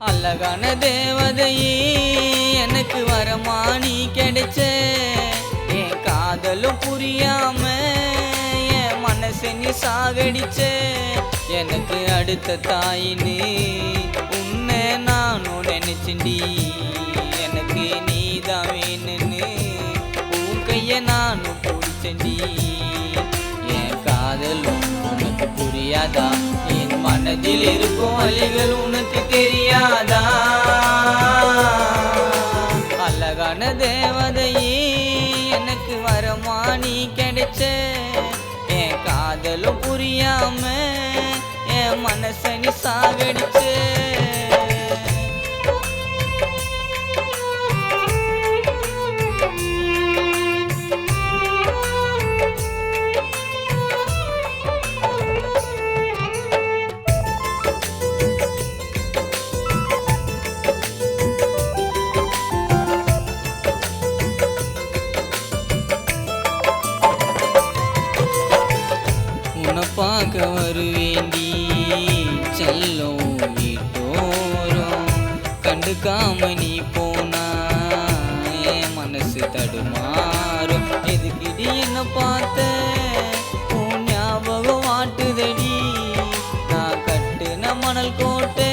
அழகான தேவதையே எனக்கு வரமா நீ கிடைச்ச, என் காதலும் புரியாம என் மனசை நீ சாகடிச்ச. எனக்கு அடுத்த தாயின்னு உன்னை நானும் நினைச்சண்டி, எனக்கு நீதான் வேணுன்னு உன் கைய நானும் பிடிச்சண்டி. என் காதலும் உனக்கு புரியாதா, என் மனதில் இருக்கும் வலிகள் உனக்கு தெரியாதா? அழகான தேவதையே எனக்கு வரமா நீ கிடைச்ச, என் காதலும் புரியாம என் மனசை நீ சாகடிச்ச. பார்க்க வருவேண்டி செல்லும் வீட்டோரும், கண்டுக்காம நீ போனா என் மனசு தடுமாறும். எதுக்கிடி என்ன பார்த்த உன் ஞாபகம் வாட்டுதடி, நான் கட்டுன மணல் கோட்டை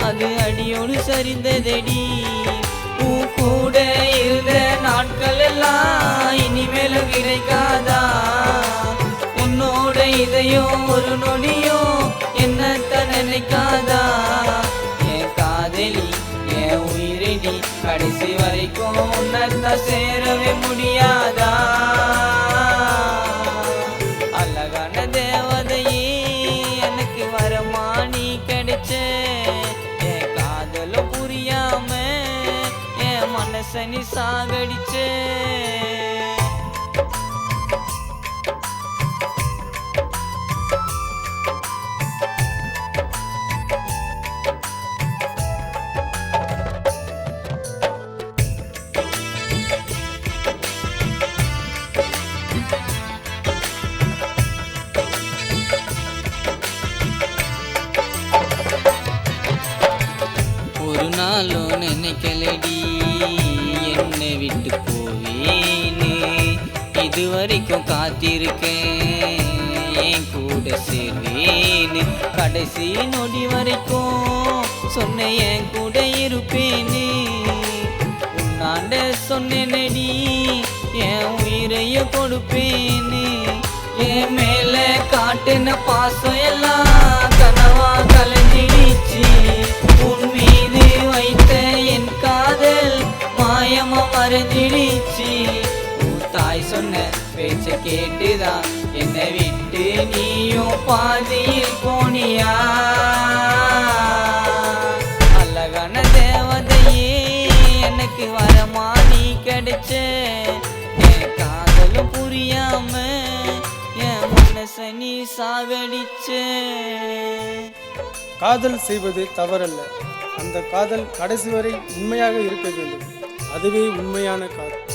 அது அடியோடு சரிந்ததடி. உன் கூட இருந்த நாட்கள் எல்லாம் இனிமேலும் கிடைக்காதா? உன்னோட இதையோ ஒரு நொடியோ என்னத்த நினைக்காதா? என் காதலி என் உயிரடி கடைசி வரைக்கும் உன்னத்த சேரவே முடியாதா? அழகான தேவதையே எனக்கு வரமா நீ கிடைச்ச, என் காதலும் புரியாம என் மனசை நீ சாகடிச்ச. ஒரு நாளும் நினைக்கலடி என்னை விட்டு போவேன்னு, இதுவரைக்கும் காத்திருக்கேன் என் கூட சேர்வேன்னு. கடைசி நொடி வரைக்கும் சொன்ன என் கூட இருப்பேன்னு, உன்னாண்ட சொன்னேனடி என் உயிரைய கொடுப்பேன்னு. என் மேல காட்டுன பாசம் எல்லாம் கனவா கலஞ்சிடுச்சு, உன் மீது வைத்த என் காதல் மாயமா மறைஞ்சிடுச்சு. உன் தாய் சொன்ன பேச்ச கேட்டுதான் என்னை விட்டு நீயும் பாதியில் போனியா? அழகான தேவதையே எனக்கு வரமா நீ கிடைச்ச, என் காதலும் புரியாம என் மனசை நீ சாகடிச்ச. காதல் செய்வது தவறல்ல, அந்த காதல் கடைசி வரை உண்மையாக இருக்க வேண்டும். அதுவே உண்மையான காதல்.